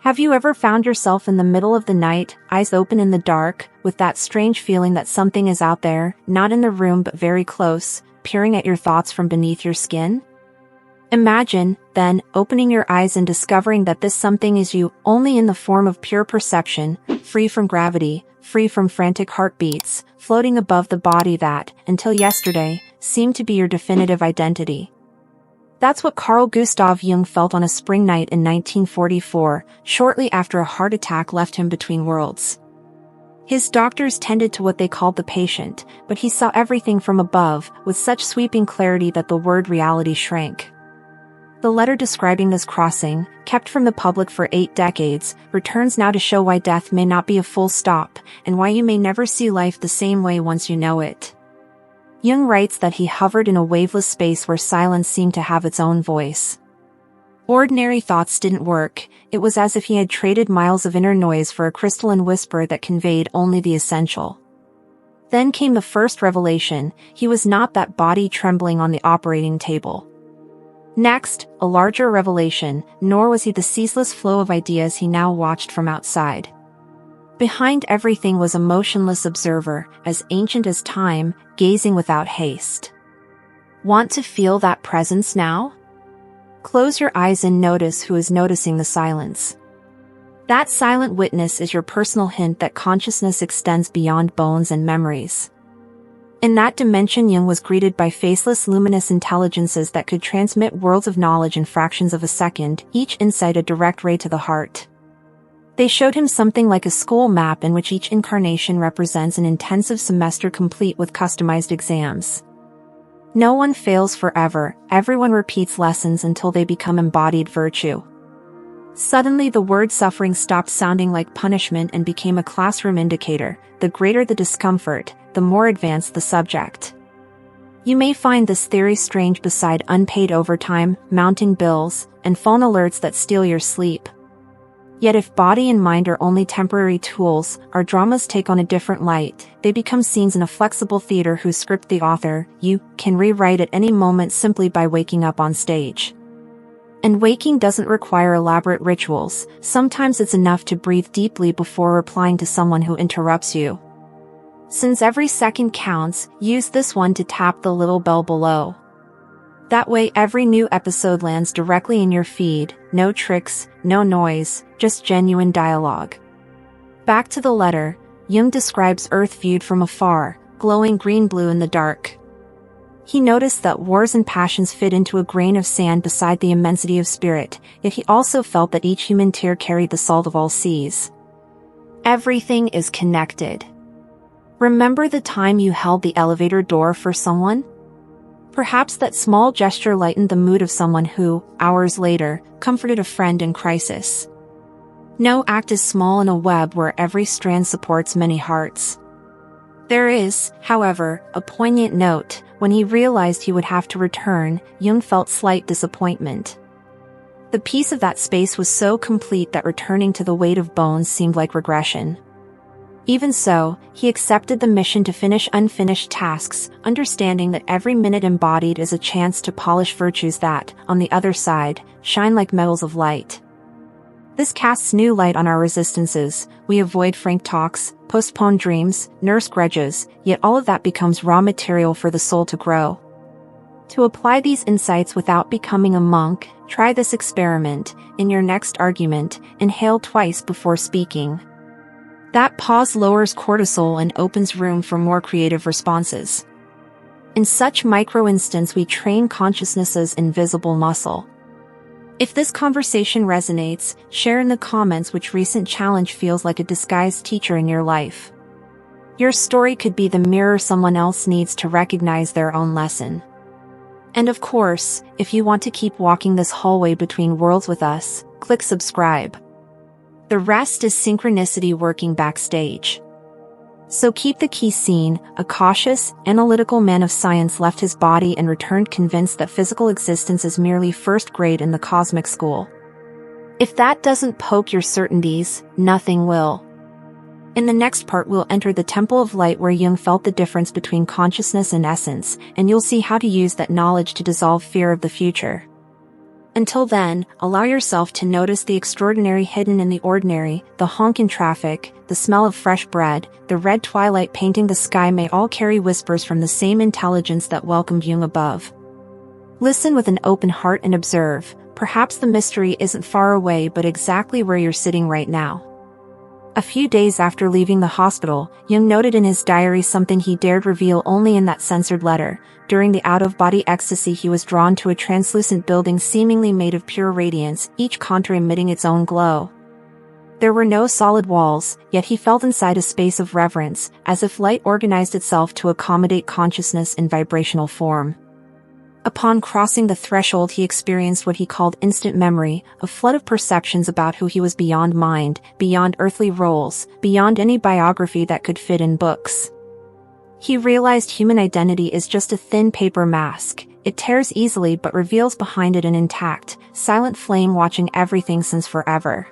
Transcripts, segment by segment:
Have you ever found yourself in the middle of the night, eyes open in the dark, with that strange feeling that something is out there, not in the room but very close, peering at your thoughts from beneath your skin? Imagine, then, opening your eyes and discovering that this something is you, only in the form of pure perception, free from gravity, free from frantic heartbeats, floating above the body that, until yesterday, seemed to be your definitive identity. That's what Carl Gustav Jung felt on a spring night in 1944, shortly after a heart attack left him between worlds. His doctors tended to what they called the patient, but he saw everything from above, with such sweeping clarity that the word reality shrank. The letter describing this crossing, kept from the public for 8 decades, returns now to show why death may not be a full stop, and why you may never see life the same way once you know it. Jung writes that he hovered in a waveless space where silence seemed to have its own voice. Ordinary thoughts didn't work. It was as if he had traded miles of inner noise for a crystalline whisper that conveyed only the essential. Then came the first revelation: he was not that body trembling on the operating table. Next, a larger revelation, nor was he the ceaseless flow of ideas he now watched from outside. Behind everything was a motionless observer, as ancient as time, gazing without haste. Want to feel that presence now? Close your eyes and notice who is noticing the silence. That silent witness is your personal hint that consciousness extends beyond bones and memories. In that dimension, Jung was greeted by faceless luminous intelligences that could transmit worlds of knowledge in fractions of a second, each insight a direct ray to the heart. They showed him something like a school map in which each incarnation represents an intensive semester complete with customized exams. No one fails forever, everyone repeats lessons until they become embodied virtue. Suddenly the word suffering stopped sounding like punishment and became a classroom indicator. The greater the discomfort, the more advanced the subject. You may find this theory strange beside unpaid overtime, mounting bills, and phone alerts that steal your sleep. Yet if body and mind are only temporary tools, our dramas take on a different light. They become scenes in a flexible theater whose script the author, you, can rewrite at any moment simply by waking up on stage. And waking doesn't require elaborate rituals. Sometimes it's enough to breathe deeply before replying to someone who interrupts you. Since every second counts, use this one to tap the little bell below. That way every new episode lands directly in your feed, no tricks, no noise, just genuine dialogue. Back to the letter, Jung describes Earth viewed from afar, glowing green-blue in the dark. He noticed that wars and passions fit into a grain of sand beside the immensity of spirit, yet he also felt that each human tear carried the salt of all seas. Everything is connected. Remember the time you held the elevator door for someone? Perhaps that small gesture lightened the mood of someone who, hours later, comforted a friend in crisis. No act is small in a web where every strand supports many hearts. There is, however, a poignant note. When he realized he would have to return, Jung felt slight disappointment. The peace of that space was so complete that returning to the weight of bones seemed like regression. Even so, he accepted the mission to finish unfinished tasks, understanding that every minute embodied is a chance to polish virtues that, on the other side, shine like metals of light. This casts new light on our resistances. We avoid frank talks, postpone dreams, nurse grudges, yet all of that becomes raw material for the soul to grow. To apply these insights without becoming a monk, try this experiment. In your next argument, inhale twice before speaking. That pause lowers cortisol and opens room for more creative responses. In such micro-instants we train consciousness's invisible muscle. If this conversation resonates, share in the comments which recent challenge feels like a disguised teacher in your life. Your story could be the mirror someone else needs to recognize their own lesson. And of course, if you want to keep walking this hallway between worlds with us, click subscribe. The rest is synchronicity working backstage. So keep the key scene. A cautious, analytical man of science left his body and returned convinced that physical existence is merely first grade in the cosmic school. If that doesn't poke your certainties, nothing will. In the next part we'll enter the temple of light where Jung felt the difference between consciousness and essence, and you'll see how to use that knowledge to dissolve fear of the future. Until then, allow yourself to notice the extraordinary hidden in the ordinary. The honk in traffic, the smell of fresh bread, the red twilight painting the sky may all carry whispers from the same intelligence that welcomed Jung above. Listen with an open heart and observe. Perhaps the mystery isn't far away but exactly where you're sitting right now. A few days after leaving the hospital, Jung noted in his diary something he dared reveal only in that censored letter. During the out-of-body ecstasy, he was drawn to a translucent building seemingly made of pure radiance, each contour emitting its own glow. There were no solid walls, yet he felt inside a space of reverence, as if light organized itself to accommodate consciousness in vibrational form. Upon crossing the threshold, he experienced what he called instant memory, a flood of perceptions about who he was beyond mind, beyond earthly roles, beyond any biography that could fit in books. He realized human identity is just a thin paper mask. It tears easily but reveals behind it an intact, silent flame watching everything since forever.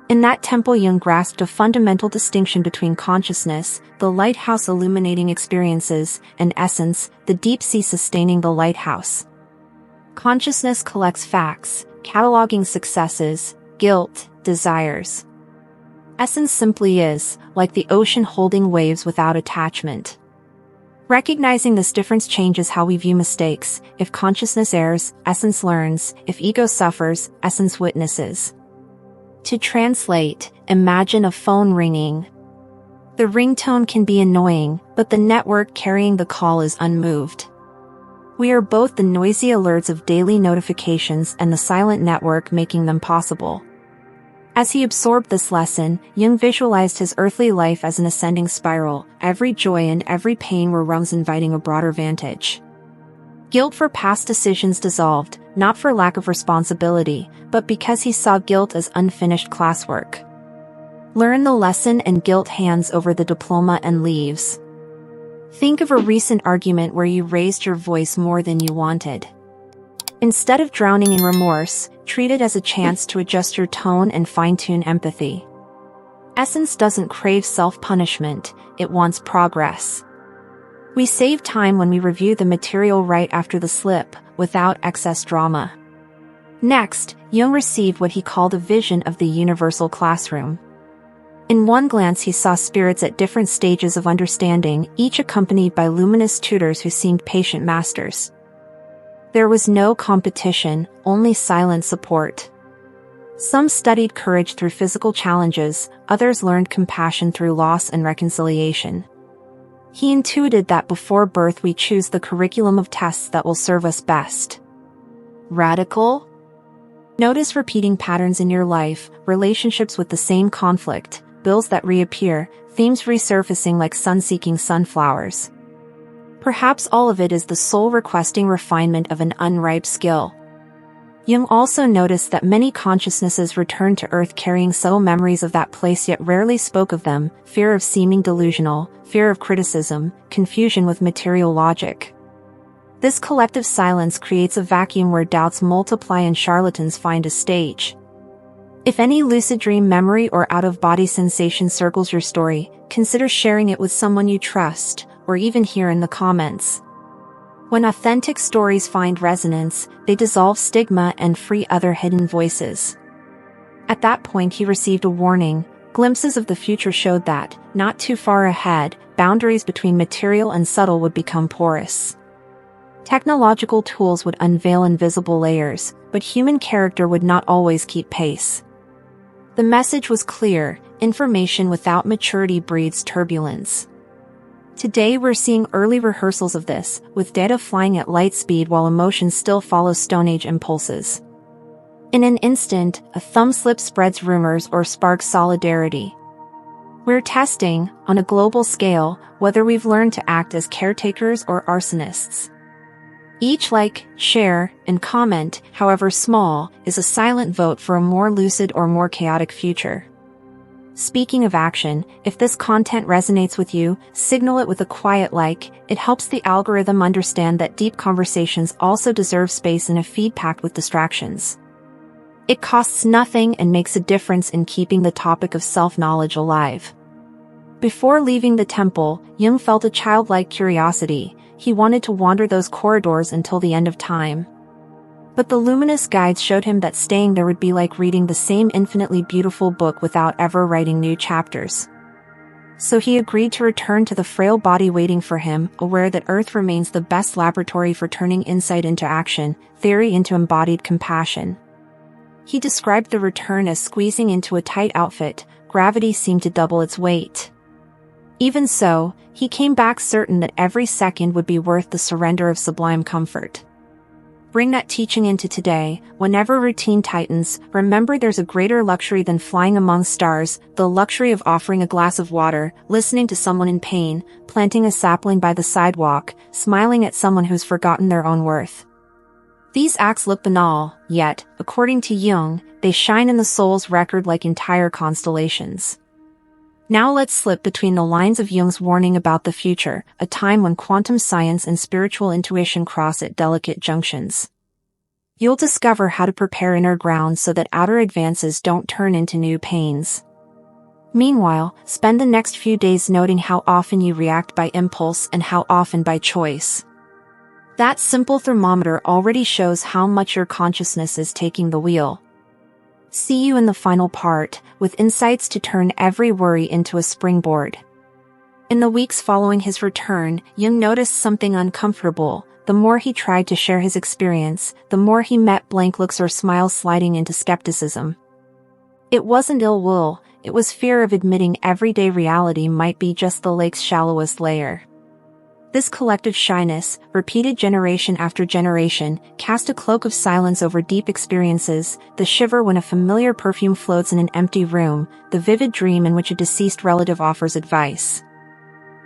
In that temple, Jung grasped a fundamental distinction between consciousness, the lighthouse illuminating experiences, and essence, the deep sea sustaining the lighthouse. Consciousness collects facts, cataloging successes, guilt, desires. Essence simply is, like the ocean holding waves without attachment. Recognizing this difference changes how we view mistakes. If consciousness errs, essence learns. If ego suffers, essence witnesses. To translate, imagine a phone ringing. The ringtone can be annoying, but the network carrying the call is unmoved. We are both the noisy alerts of daily notifications and the silent network making them possible. As he absorbed this lesson, Jung visualized his earthly life as an ascending spiral. Every joy and every pain were rungs inviting a broader vantage. Guilt for past decisions dissolved, not for lack of responsibility, but because he saw guilt as unfinished classwork. Learn the lesson and guilt hands over the diploma and leaves. Think of a recent argument where you raised your voice more than you wanted. Instead of drowning in remorse, treat it as a chance to adjust your tone and fine-tune empathy. Essence doesn't crave self-punishment, it wants progress. We save time when we review the material right after the slip, without excess drama. Next, Jung received what he called a vision of the universal classroom. In one glance he saw spirits at different stages of understanding, each accompanied by luminous tutors who seemed patient masters. There was no competition, only silent support. Some studied courage through physical challenges, others learned compassion through loss and reconciliation. He intuited that before birth we choose the curriculum of tests that will serve us best. Radical? Notice repeating patterns in your life, relationships with the same conflict, bills that reappear, themes resurfacing like sun-seeking sunflowers. Perhaps all of it is the soul requesting refinement of an unripe skill. Jung also noticed that many consciousnesses returned to Earth carrying subtle memories of that place yet rarely spoke of them: fear of seeming delusional, fear of criticism, confusion with material logic. This collective silence creates a vacuum where doubts multiply and charlatans find a stage. If any lucid dream memory or out-of-body sensation circles your story, consider sharing it with someone you trust, or even here in the comments. When authentic stories find resonance, they dissolve stigma and free other hidden voices. At that point he received a warning. Glimpses of the future showed that, not too far ahead, boundaries between material and subtle would become porous. Technological tools would unveil invisible layers, but human character would not always keep pace. The message was clear: information without maturity breeds turbulence. Today we're seeing early rehearsals of this, with data flying at light speed while emotions still follow Stone Age impulses. In an instant, a thumb slip spreads rumors or sparks solidarity. We're testing, on a global scale, whether we've learned to act as caretakers or arsonists. Each like, share, and comment, however small, is a silent vote for a more lucid or more chaotic future. Speaking of action, if this content resonates with you, signal it with a quiet like. It helps the algorithm understand that deep conversations also deserve space in a feed packed with distractions. It costs nothing and makes a difference in keeping the topic of self-knowledge alive. Before leaving the temple, Jung felt a childlike curiosity. He wanted to wander those corridors until the end of time. But the luminous guides showed him that staying there would be like reading the same infinitely beautiful book without ever writing new chapters. So he agreed to return to the frail body waiting for him, aware that Earth remains the best laboratory for turning insight into action, theory into embodied compassion. He described the return as squeezing into a tight outfit. Gravity seemed to double its weight. Even so, he came back certain that every second would be worth the surrender of sublime comfort. Bring that teaching into today. Whenever routine tightens, remember there's a greater luxury than flying among stars, the luxury of offering a glass of water, listening to someone in pain, planting a sapling by the sidewalk, smiling at someone who's forgotten their own worth. These acts look banal, yet, according to Jung, they shine in the soul's record like entire constellations. Now let's slip between the lines of Jung's warning about the future, a time when quantum science and spiritual intuition cross at delicate junctions. You'll discover how to prepare inner ground so that outer advances don't turn into new pains. Meanwhile, spend the next few days noting how often you react by impulse and how often by choice. That simple thermometer already shows how much your consciousness is taking the wheel. See you in the final part, with insights to turn every worry into a springboard. In the weeks following his return, Jung noticed something uncomfortable. The more he tried to share his experience, the more he met blank looks or smiles sliding into skepticism. It wasn't ill will, it was fear of admitting everyday reality might be just the lake's shallowest layer. This collective shyness, repeated generation after generation, cast a cloak of silence over deep experiences, the shiver when a familiar perfume floats in an empty room, the vivid dream in which a deceased relative offers advice.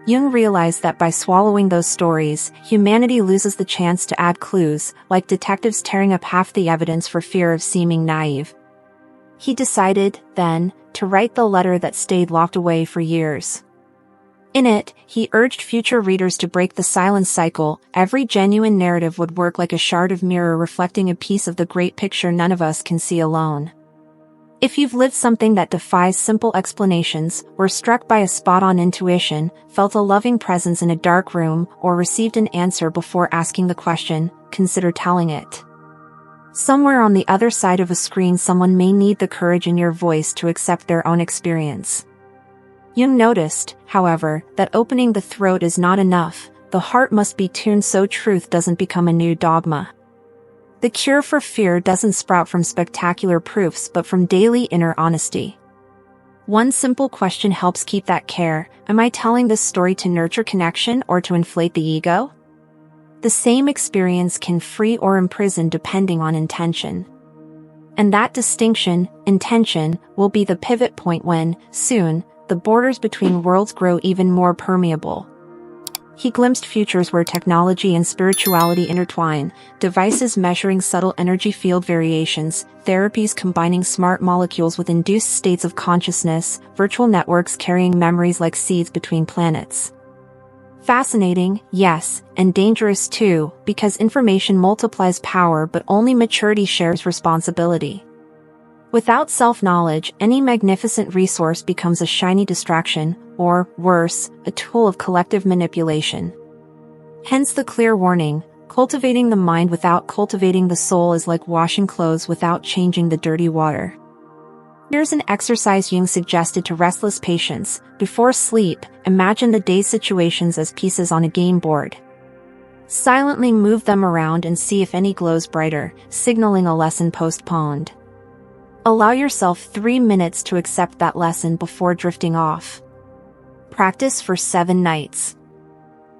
Jung realized that by swallowing those stories, humanity loses the chance to add clues, like detectives tearing up half the evidence for fear of seeming naive. He decided, then, to write the letter that stayed locked away for years. In it, he urged future readers to break the silence cycle. Every genuine narrative would work like a shard of mirror reflecting a piece of the great picture none of us can see alone. If you've lived something that defies simple explanations, were struck by a spot-on intuition, felt a loving presence in a dark room, or received an answer before asking the question, consider telling it. Somewhere on the other side of a screen someone may need the courage in your voice to accept their own experience. Jung noticed, however, that opening the throat is not enough. The heart must be tuned so truth doesn't become a new dogma. The cure for fear doesn't sprout from spectacular proofs but from daily inner honesty. One simple question helps keep that care: am I telling this story to nurture connection or to inflate the ego? The same experience can free or imprison depending on intention. And that distinction, intention, will be the pivot point when, soon, the borders between worlds grow even more permeable. He glimpsed futures where technology and spirituality intertwine, devices measuring subtle energy field variations, therapies combining smart molecules with induced states of consciousness, virtual networks carrying memories like seeds between planets. Fascinating, yes, and dangerous too, because information multiplies power but only maturity shares responsibility. Without self-knowledge, any magnificent resource becomes a shiny distraction, or, worse, a tool of collective manipulation. Hence the clear warning: cultivating the mind without cultivating the soul is like washing clothes without changing the dirty water. Here's an exercise Jung suggested to restless patients. Before sleep, imagine the day's situations as pieces on a game board. Silently move them around and see if any glows brighter, signaling a lesson postponed. Allow yourself 3 minutes to accept that lesson before drifting off. Practice for 7 nights.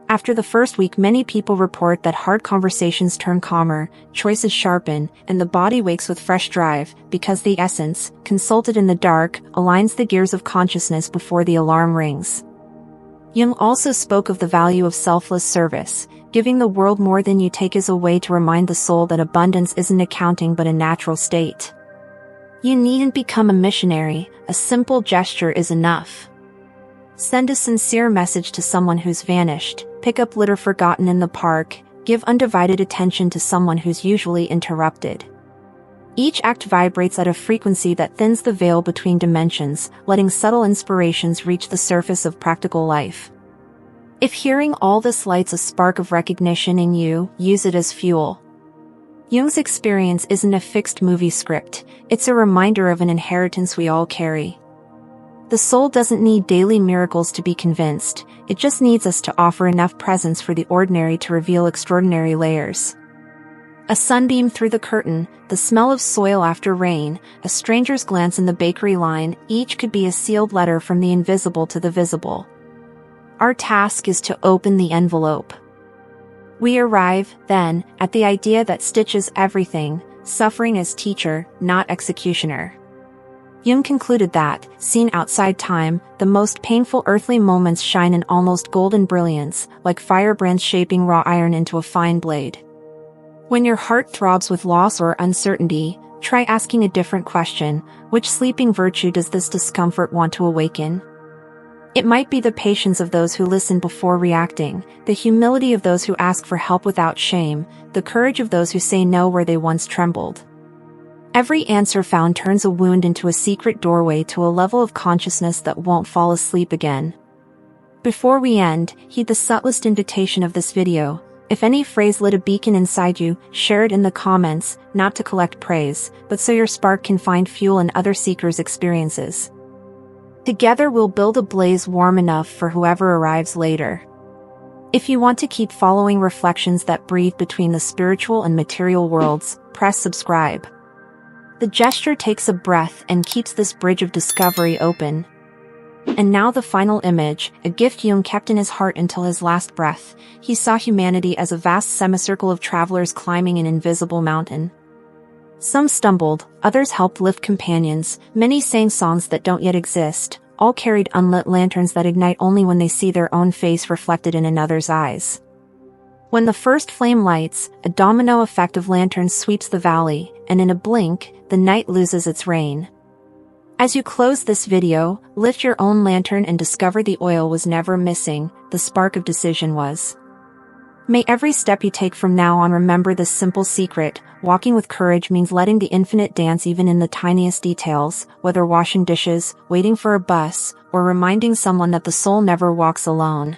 After the first week, many people report that hard conversations turn calmer, choices sharpen, and the body wakes with fresh drive, because the essence, consulted in the dark, aligns the gears of consciousness before the alarm rings. Jung also spoke of the value of selfless service. Giving the world more than you take is a way to remind the soul that abundance isn't accounting but a natural state. You needn't become a missionary, a simple gesture is enough. Send a sincere message to someone who's vanished, pick up litter forgotten in the park, give undivided attention to someone who's usually interrupted. Each act vibrates at a frequency that thins the veil between dimensions, letting subtle inspirations reach the surface of practical life. If hearing all this lights a spark of recognition in you, use it as fuel. Jung's experience isn't a fixed movie script, it's a reminder of an inheritance we all carry. The soul doesn't need daily miracles to be convinced, it just needs us to offer enough presence for the ordinary to reveal extraordinary layers. A sunbeam through the curtain, the smell of soil after rain, a stranger's glance in the bakery line, each could be a sealed letter from the invisible to the visible. Our task is to open the envelope. We arrive, then, at the idea that stitches everything, suffering as teacher, not executioner. Jung concluded that, seen outside time, the most painful earthly moments shine in almost golden brilliance, like firebrands shaping raw iron into a fine blade. When your heart throbs with loss or uncertainty, try asking a different question: which sleeping virtue does this discomfort want to awaken? It might be the patience of those who listen before reacting, the humility of those who ask for help without shame, the courage of those who say no where they once trembled. Every answer found turns a wound into a secret doorway to a level of consciousness that won't fall asleep again. Before we end, heed the subtlest invitation of this video. If any phrase lit a beacon inside you, share it in the comments, not to collect praise, but so your spark can find fuel in other seekers' experiences. Together we'll build a blaze warm enough for whoever arrives later. If you want to keep following reflections that breathe between the spiritual and material worlds, press subscribe. The gesture takes a breath and keeps this bridge of discovery open. And now the final image, a gift Jung kept in his heart until his last breath. He saw humanity as a vast semicircle of travelers climbing an invisible mountain. Some stumbled, others helped lift companions, many sang songs that don't yet exist, all carried unlit lanterns that ignite only when they see their own face reflected in another's eyes. When the first flame lights, a domino effect of lanterns sweeps the valley, and in a blink, the night loses its reign. As you close this video, lift your own lantern and discover the oil was never missing, the spark of decision was. May every step you take from now on remember this simple secret: walking with courage means letting the infinite dance even in the tiniest details, whether washing dishes, waiting for a bus, or reminding someone that the soul never walks alone.